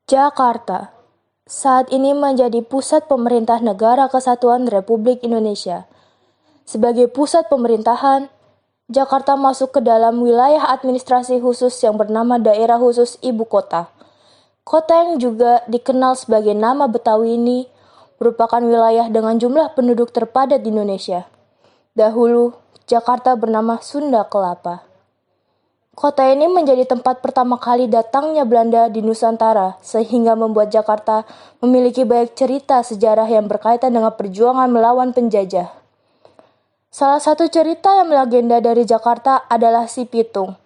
Jakarta saat ini menjadi pusat pemerintah Negara Kesatuan Republik Indonesia. Sebagai pusat pemerintahan, Jakarta masuk ke dalam wilayah administrasi khusus yang bernama Daerah Khusus Ibu Kota. Kota yang juga dikenal sebagai nama Betawi ini merupakan wilayah dengan jumlah penduduk terpadat di Indonesia. Dahulu, Jakarta bernama Sunda Kelapa. Kota ini menjadi tempat pertama kali datangnya Belanda di Nusantara, sehingga membuat Jakarta memiliki banyak cerita sejarah yang berkaitan dengan perjuangan melawan penjajah. Salah satu cerita yang melegenda dari Jakarta adalah Si Pitung.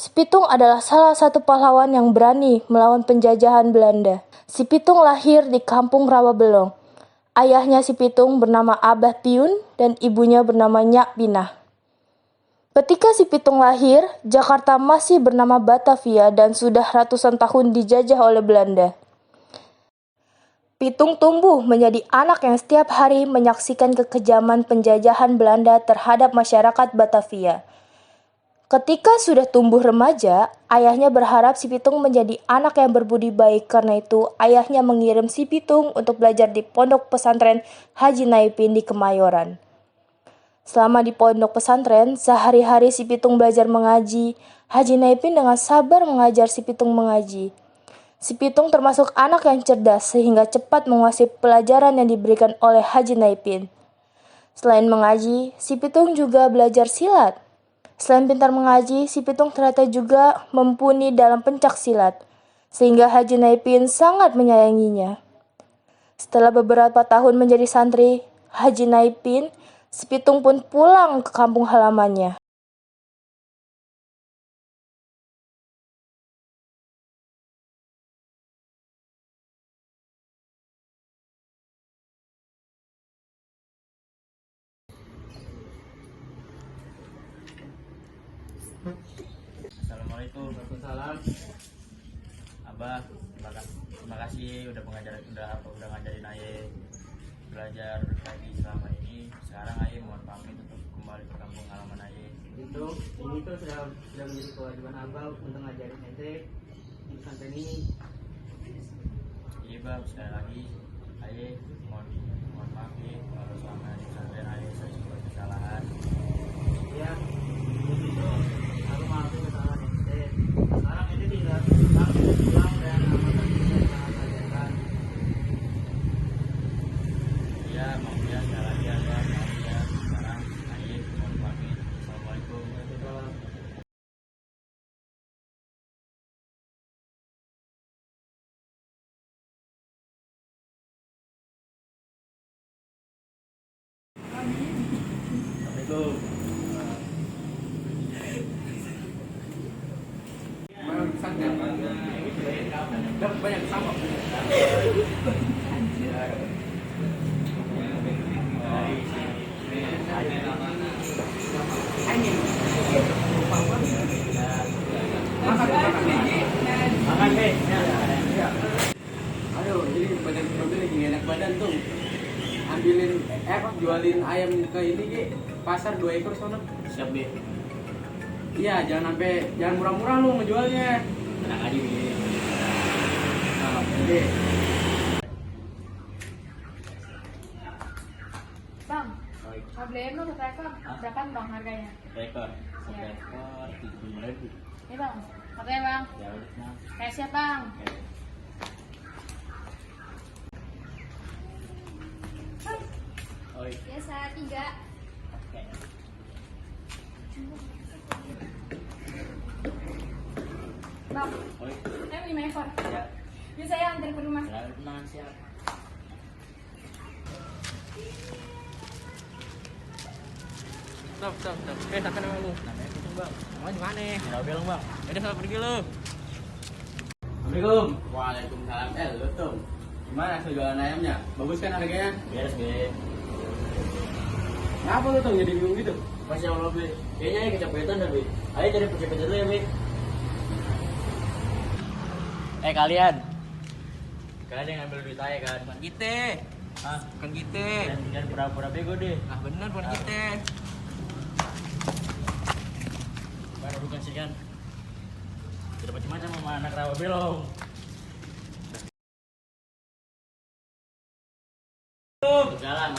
Si Pitung adalah salah satu pahlawan yang berani melawan penjajahan Belanda. Si Pitung lahir di kampung Rawabelong. Ayahnya Si Pitung bernama Abah Piun dan ibunya bernama Nyak Pinah. Ketika Si Pitung lahir, Jakarta masih bernama Batavia dan sudah ratusan tahun dijajah oleh Belanda. Pitung tumbuh menjadi anak yang setiap hari menyaksikan kekejaman penjajahan Belanda terhadap masyarakat Batavia. Ketika sudah tumbuh remaja, ayahnya berharap Si Pitung menjadi anak yang berbudi baik. Karena itu, ayahnya mengirim Si Pitung untuk belajar di pondok pesantren Haji Naipin di Kemayoran. Selama di pondok pesantren, sehari-hari Si Pitung belajar mengaji. Haji Naipin dengan sabar mengajar Si Pitung mengaji. Si Pitung termasuk anak yang cerdas sehingga cepat menguasai pelajaran yang diberikan oleh Haji Naipin. Selain mengaji, Si Pitung juga belajar silat. Selain pintar mengaji, Si Pitung ternyata juga mumpuni dalam pencak silat, sehingga Haji Naipin sangat menyayanginya. Setelah beberapa tahun menjadi santri Haji Naipin, Si Pitung pun pulang ke kampung halamannya. Assalamualaikum. Waalaikumsalam. Abah, terima kasih udah ngajarin Aye belajar lagi selama ini. Sekarang Aye mohon pamit untuk kembali ke kampung halaman Aye. Ini tuh sudah menjadi kewajiban Abah untuk ngajarin ente di pesantren ini. Iya Bang, sekali lagi Aye mohon maaf ya kalau selama di pesantren Aye saya membuat kesalahan. Ya, itu aku maafin kesalahan ente. Sekarang ente tinggal pulang dan amalkan yang telah ajarkan. Iya, maaf ya sekali lagi Abah, maaf ya. Sekarang Aye mohon pamit. Assalamualaikum. Assalamualaikum. Banyak sama. Makan deh. Aduh, jadi badan Robi lagi gak enak badan tuh. Ambilin, jualin ayam ke ini Ki, pasar 2 ekor sono. Siap deh. Iya, jangan murah-murah lu ngejualnya. Tenang aja Bi. Nah, jadi Bang, mau beliin lu satu ekor, berapa bang harganya? Ekor. Iya. Ekor 75.000. Ini bang, makanya bang, Ya udah nah. kayak siap bang. Oi. Biasa 3. Oke. Bang, Oi. saya mau 5 ekor. Ya. Bisa ya antar ke rumah. Ya tenang siap. Stop. Takkan emang lu. Namanya Pitung Bang. Mau di mana? Di Rawabelong Bang. Udah sana pergi lu. Assalamualaikum. Waalaikumsalam. Lu tuh. Gimana hasil jualan ayamnya? Bagus kan harganya? Beres Be. Kenapa lu tuh jadi bingung gitu? Masya Allah Be. Kayaknya Aye kecapetan dah Be. Ayo cari percepatan dulu ya Be. Kalian. Kalian yang ngambil duit Aye kan? Bukan kita. Hah? Bukan kita. Jangan pura-pura bego deh. Ah bener bukan kita. Baru bukan sih kan? Tidak macam-macam sama anak Rawabelong.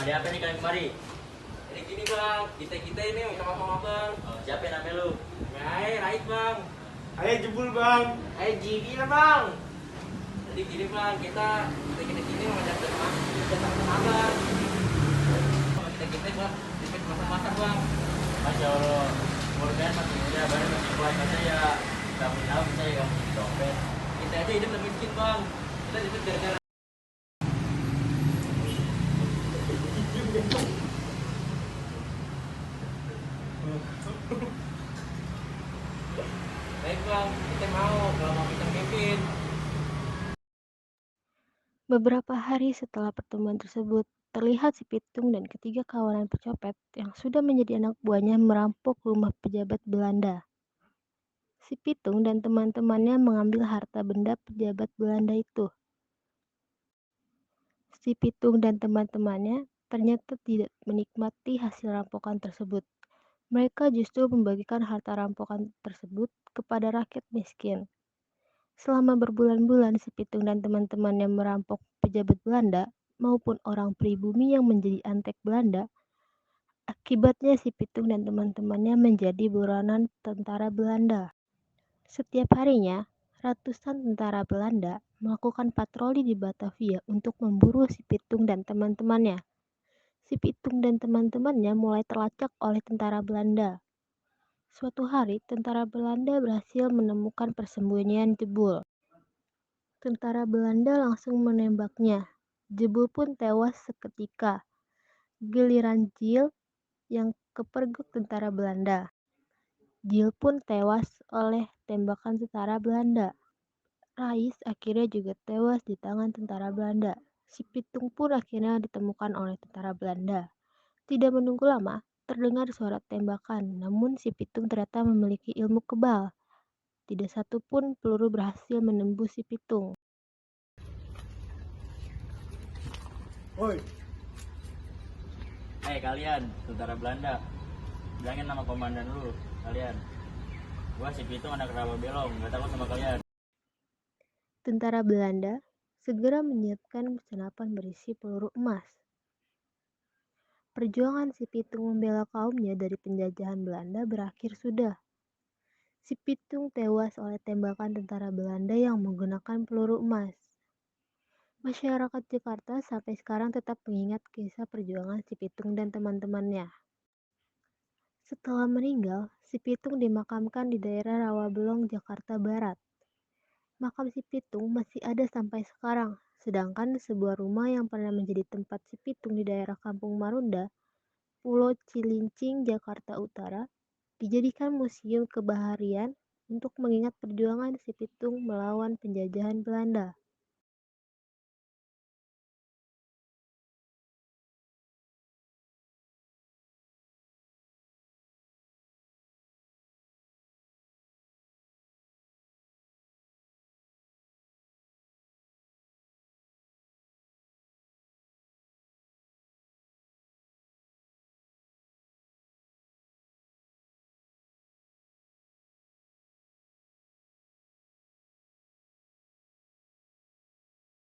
ada apa nih kalian kemari? Ini gini bang, kita ini sama bang. Oh, siapa yang namanya lu? Ayo Rait bang. Ayo jebul bang. Ayo Jigi lah bang. Jadi gini bang, kita gini mau datang bang. Kita sama abang. Kita bang, kita masak bang. Masya Allah, umur kalian masih muda, baru masih kuat. Masa ya kamu tahu saya kamu jadi dompet. Kita aja hidup lebih miskin bang. Kita hidup gara-gara. Baik bang, kita mau kalau mau kita Kevin. Beberapa hari setelah pertemuan tersebut, terlihat si Pitung dan ketiga kawanan pencopet yang sudah menjadi anak buahnya merampok rumah pejabat Belanda. Si Pitung dan teman-temannya mengambil harta benda pejabat Belanda itu. Si Pitung dan teman-temannya ternyata tidak menikmati hasil rampokan tersebut. Mereka justru membagikan harta rampokan tersebut kepada rakyat miskin. Selama berbulan-bulan si Pitung dan teman-temannya merampok pejabat Belanda maupun orang pribumi yang menjadi antek Belanda. Akibatnya si Pitung dan teman-temannya menjadi buronan tentara Belanda. Setiap harinya, ratusan tentara Belanda melakukan patroli di Batavia untuk memburu si Pitung dan teman-temannya. Si Pitung dan teman-temannya mulai terlacak oleh tentara Belanda. Suatu hari, tentara Belanda berhasil menemukan persembunyian Jebul. Tentara Belanda langsung menembaknya. Jebul pun tewas seketika. Giliran Jil yang kepergok tentara Belanda. Jil pun tewas oleh tembakan tentara Belanda. Rais akhirnya juga tewas di tangan tentara Belanda. Si Pitung pun akhirnya ditemukan oleh tentara Belanda. Tidak menunggu lama, terdengar suara tembakan, namun si Pitung ternyata memiliki ilmu kebal. Tidak satu pun peluru berhasil menembus si Pitung. Woi, Kalian, tentara Belanda, bilangin nama komandan lu, kalian. Gua si Pitung anak rawa belong, gak takut sama kalian. Tentara Belanda segera menyiapkan senapan berisi peluru emas. Perjuangan si Pitung membela kaumnya dari penjajahan Belanda berakhir sudah. Si Pitung tewas oleh tembakan tentara Belanda yang menggunakan peluru emas. Masyarakat Jakarta sampai sekarang tetap mengingat kisah perjuangan si Pitung dan teman-temannya. Setelah meninggal, si Pitung dimakamkan di daerah Rawabelong, Jakarta Barat. Makam si Pitung masih ada sampai sekarang, sedangkan sebuah rumah yang pernah menjadi tempat si Pitung di daerah Kampung Marunda, Pulau Cilincing, Jakarta Utara, dijadikan museum kebaharian untuk mengingat perjuangan si Pitung melawan penjajahan Belanda.